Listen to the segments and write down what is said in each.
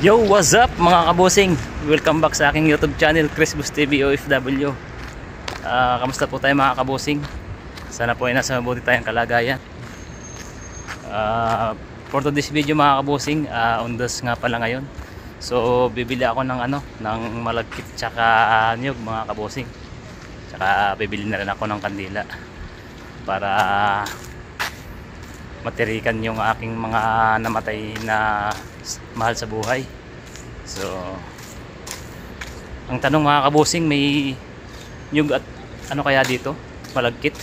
Yo, what's up mga kabosing? Welcome back sa aking YouTube channel, Chris Bus TV OFW. Kamusta po tayo mga kabosing? Sana po ay nasa mabuti tayong kalagayan. For today's video mga kabosing, undas nga pala ngayon. So bibili ako ng ng malagkit tsaka niyog mga kabosing. Tsaka bibili na rin ako ng kandila para matirikan yung aking mga namatay na mahal sa buhay. So ang tanong mga kabosing, may nyug at ano kaya dito? Malagkit.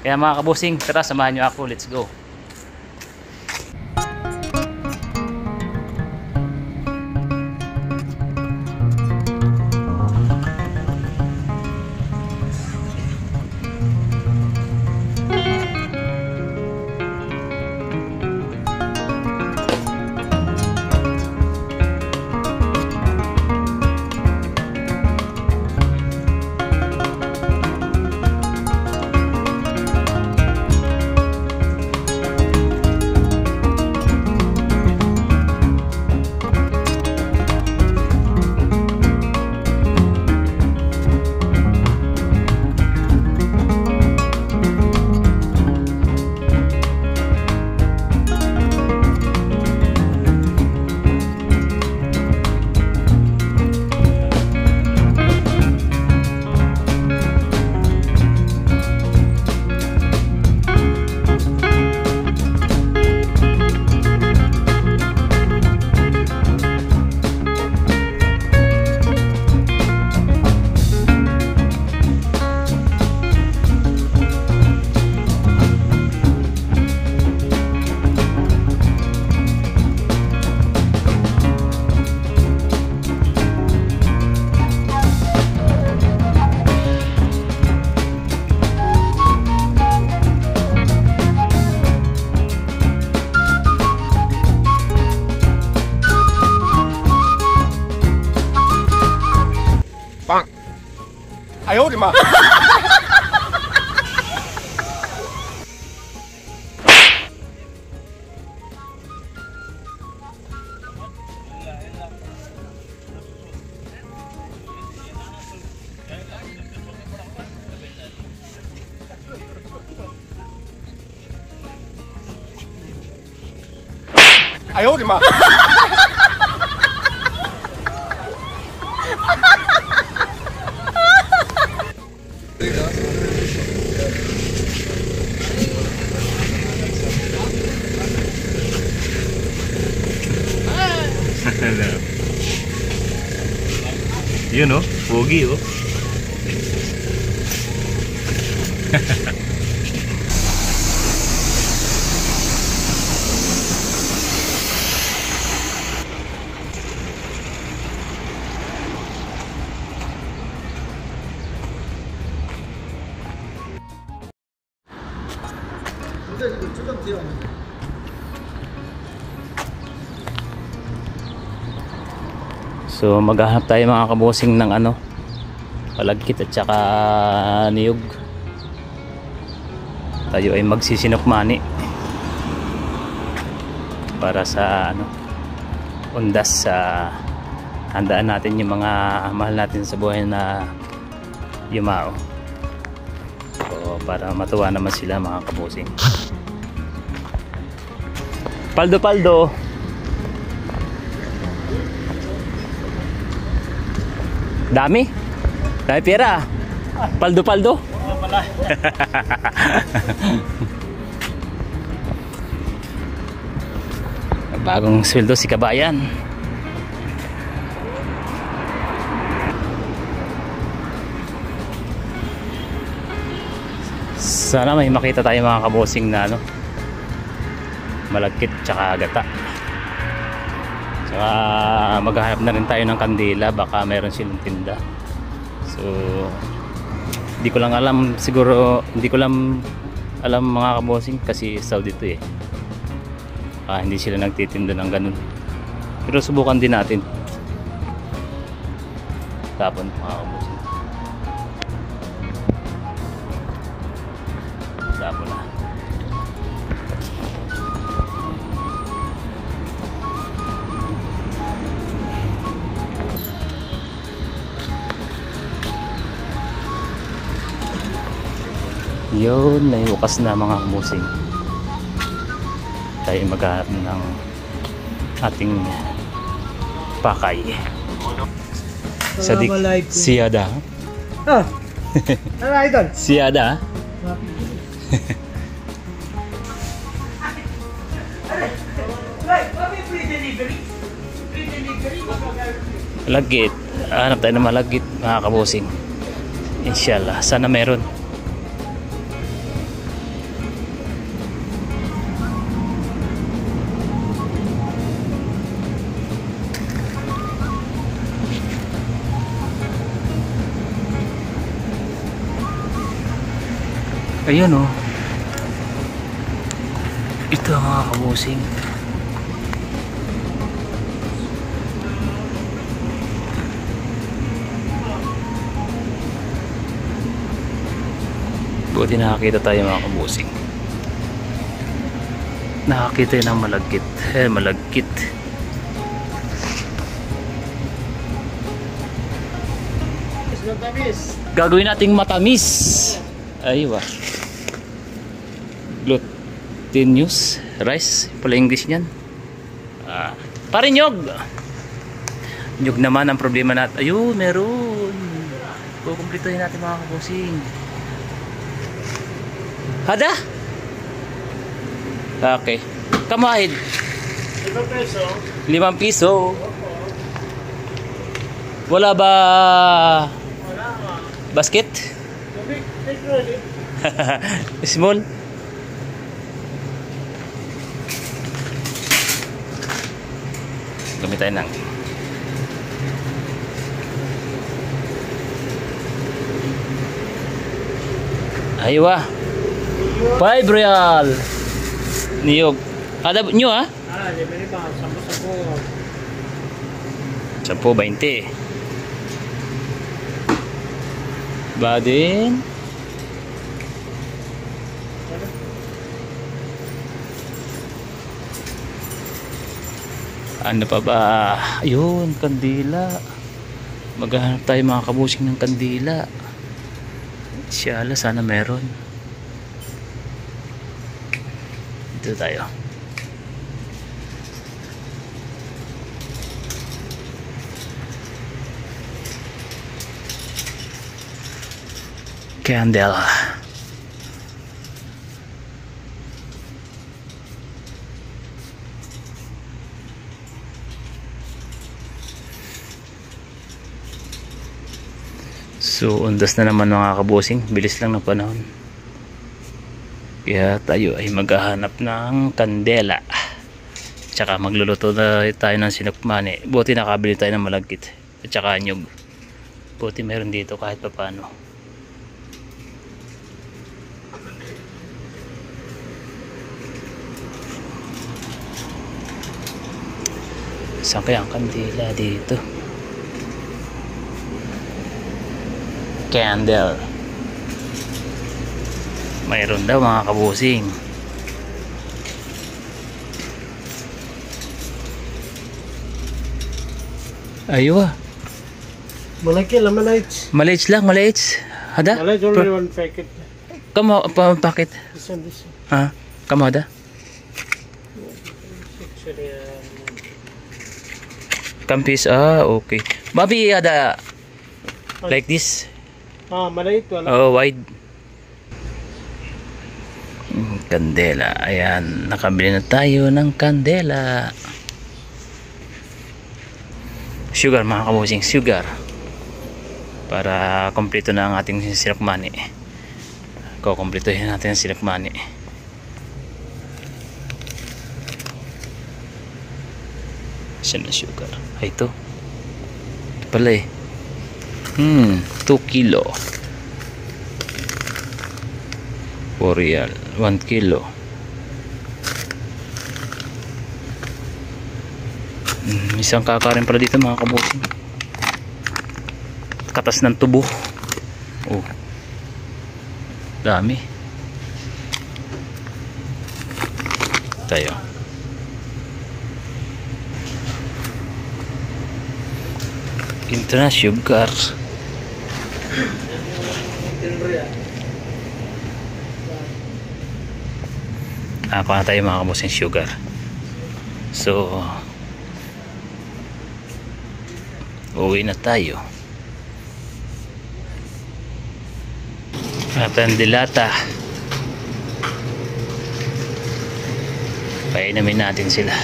Kaya mga kabosing, tara samahan nyo ako, let's go. Ay, oh, di ma. Ay, oh, di ma. Yun oh, pogi oh. So maghahanap tayo mga kabosing ng palagkit at saka niyog. Tayo ay magsisinokmani para sa undas sa handaan natin yung mga mahal natin sa buhay na yumao. So para matuwa naman sila mga kabosing. Paldo paldo. Dami? Dami pera. Paldo paldo. Bagong sweldo si kabayan. Sana may makita tayo mga kabosing na malagkit tsaka gata. Tsaka maghahanap na rin tayo ng kandila, baka mayroon silang tinda. So hindi ko lang alam, siguro hindi ko lang alam mga kabosing kasi Saudi to eh. Hindi sila nagtitinda ng ganun. Pero subukan din natin. Tapon mga kabosing. Tapon na. Yun, naiukas na mga kabusing. Tayo maghanap ng ating pakay. Sadik Siada. Ah, ano idol? Siada. Malagkit. Hanap tayo ng malagkit mga kabusing. Inshallah. Sana meron. Ayan o. Ito mga kabusing. Buti nakakita tayo mga kabusing. Nakakita ng malagkit. Malagkit. Gagawin nating matamis. Aywa. Glutinous rice. Pala English niyan. Pare nyog. Nyog naman ang problema natin. Ayun, meron. Kukumplituhin natin mga kabusing. Hada? Okay. Kamahid. 5 peso. 5 piso. Wala ba basket? Small. Gamit tayo ng aywa. 5 real. Niyog. Ada nyo ah? Libre ba? 10. 10-20. Badin. Ano pa ba? Ayun, kandila. Maghahanap tayo mga kabusing ng kandila. Siyala, sana meron. Dito tayo. Candle. So, undas na naman mga kabusing. Bilis lang ng panahon. Kaya tayo ay maghahanap ng kandela. Tsaka magluluto na tayo ng sinukmani. Buti nakabili tayo ng malagkit. At tsaka nyug. Buti meron dito kahit pa paano. Saan kaya ang kandila dito? Candle. Mayroon daw mga kabusing. Aywa. Malaki lang malights. Maliits lang, maliits. Hada? Malights only one packet. Kamo pa packet. This one. Ha? Kamo hada? Kampis, okay. Babi ada like this. Maliit wala. Oh, wide. Kandela. Ayan, nakabili na tayo ng kandela. Sugar mga kabusing, sugar. Para kompleto na ang ating sinukmani. Kukumpletohin natin ang sinukmani. Saan na sugar? Ay, ito. Ito pala eh. 2 kilo. 4 real. 1 kilo. Isang kakarin pala dito mga kabusing. Katas ng tubo. Oh. Dami. Tayo. Ito na sugar. Kuha na tayo mga kabosing sugar. So uwi na tayo. At ang dilata, painamin natin sila.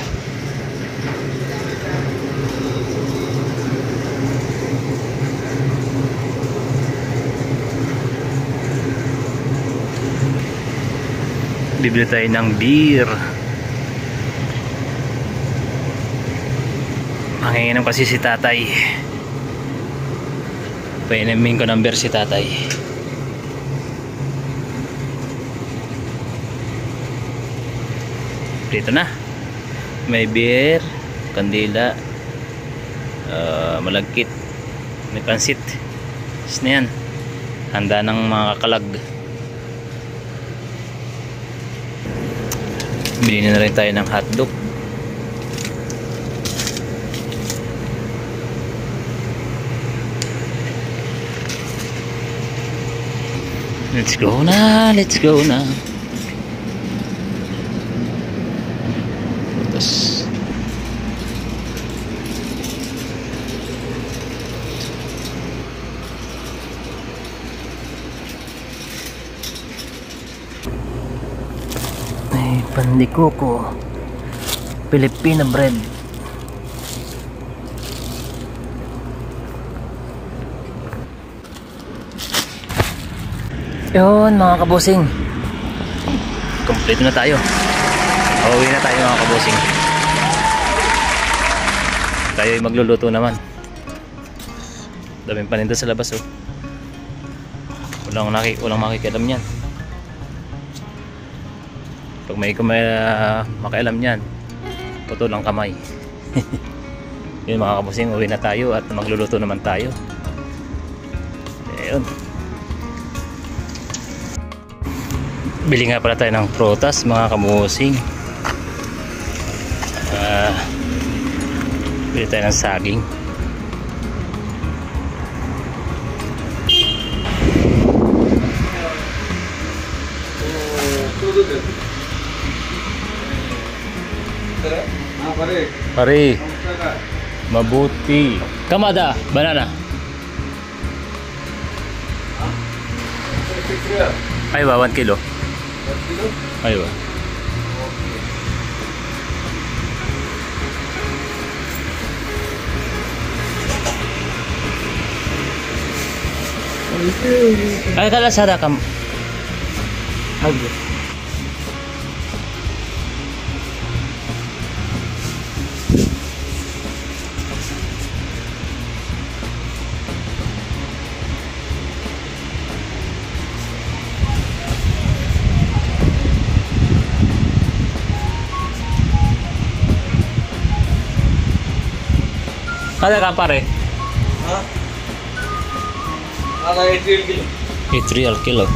Bibili tayo ng beer. Manginginom kasi si tatay. Painamin ko ng beer si tatay. Dito na. May beer, kandila, malagkit, may pansit. Is na yan. Handa ng mga kakalag. Bili na rin tayo ng hotdog. Let's go na, let's go na. Tapos pandikoko, Filipino bread. Yun mga kabosing, kompleto na tayo. Uuwi na tayo mga kabosing. Tayo ay magluluto naman. Daming paninda sa labas oh. Walang makikialam yan. Pag may makialam yan, puto lang kamay. Yun mga kabosing, uwi na tayo at magluluto naman tayo. Ayun. Bili nga pala tayo ng prutas mga kabosing. Bili tayo ng saging. Pare, mabuti. Kamada, banana. Ay ba, 1 kilo. Ay ba. Ay kala sada kam. Agad. Kada ka pare? Ha? Ala 8 kilo. 8 real kilo.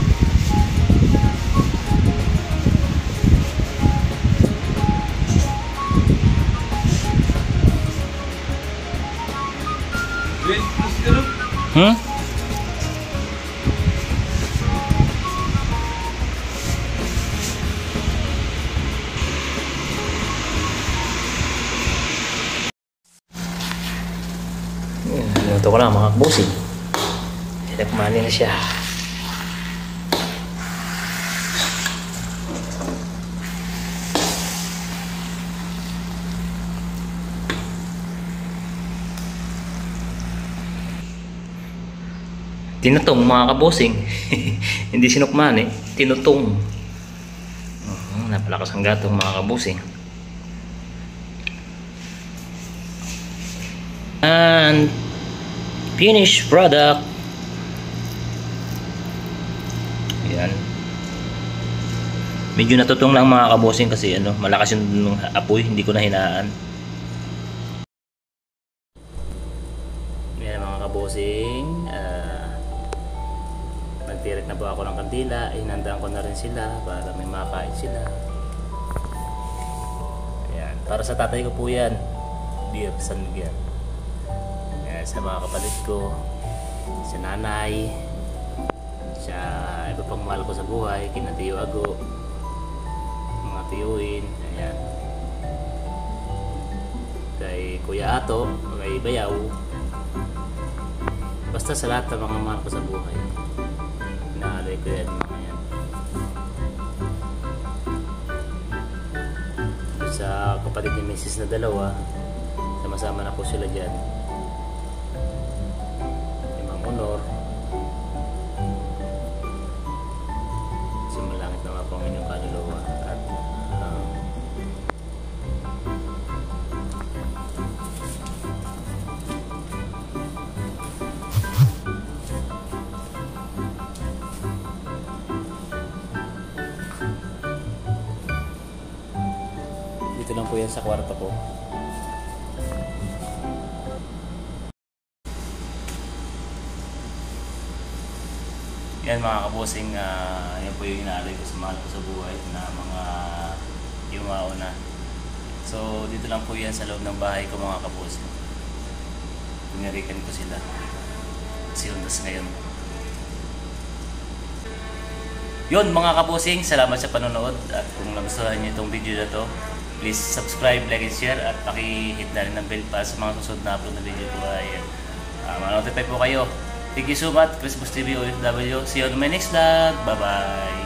Hmm? Ito ko lang mga kabosing. Nagmani na siya. Tinutong mga kabosing. Hindi sinukman eh. Tinutong. Napalakas ang gatong mga kabosing. And finished product. Yan. Medyo natutong lang mga kabosing kasi malakas yung apoy, hindi ko na hinaan. Yan mga kabosing, nagtirik na po ako ng kandila, hinandaan ko na rin sila para may makain sila. Ayan. Para sa tatay ko po yan, Dear San Miguel. Sa mga kapalit ko, sa nanay, sa iba pang mahal ko sa buhay, kina Tio Ago, mga tiyuhin, ayan. Kay Kuya Ato, kay Bayaw. Basta sa lahat ng mga mahal ko sa buhay. Inaalay ko yan mga yan. Sa kapatid ni Mrs. na dalawa, sama-sama na po sila dyan. Kay Ma'am Honor. Sumalangit na nga po ang inyong kaluluwa. At dito lang po yan sa kwarto ko. Yan mga kabosing, yan po yung inaalay ko sa mahal ko sa buhay na mga yumao na. So dito lang po yan sa loob ng bahay ko mga kabosing. Pinarikan ko sila. Silundas ngayon. Yun mga kabosing, salamat sa panonood. At kung nagustuhan niyo itong video na to, please subscribe, like, and share. At paki-hit na rin ng bell para sa mga susunod na upload na video ko ay ma-notify po kayo. Thank you so much, Chris Boss TV OFW. See you on my next vlog. Bye-bye!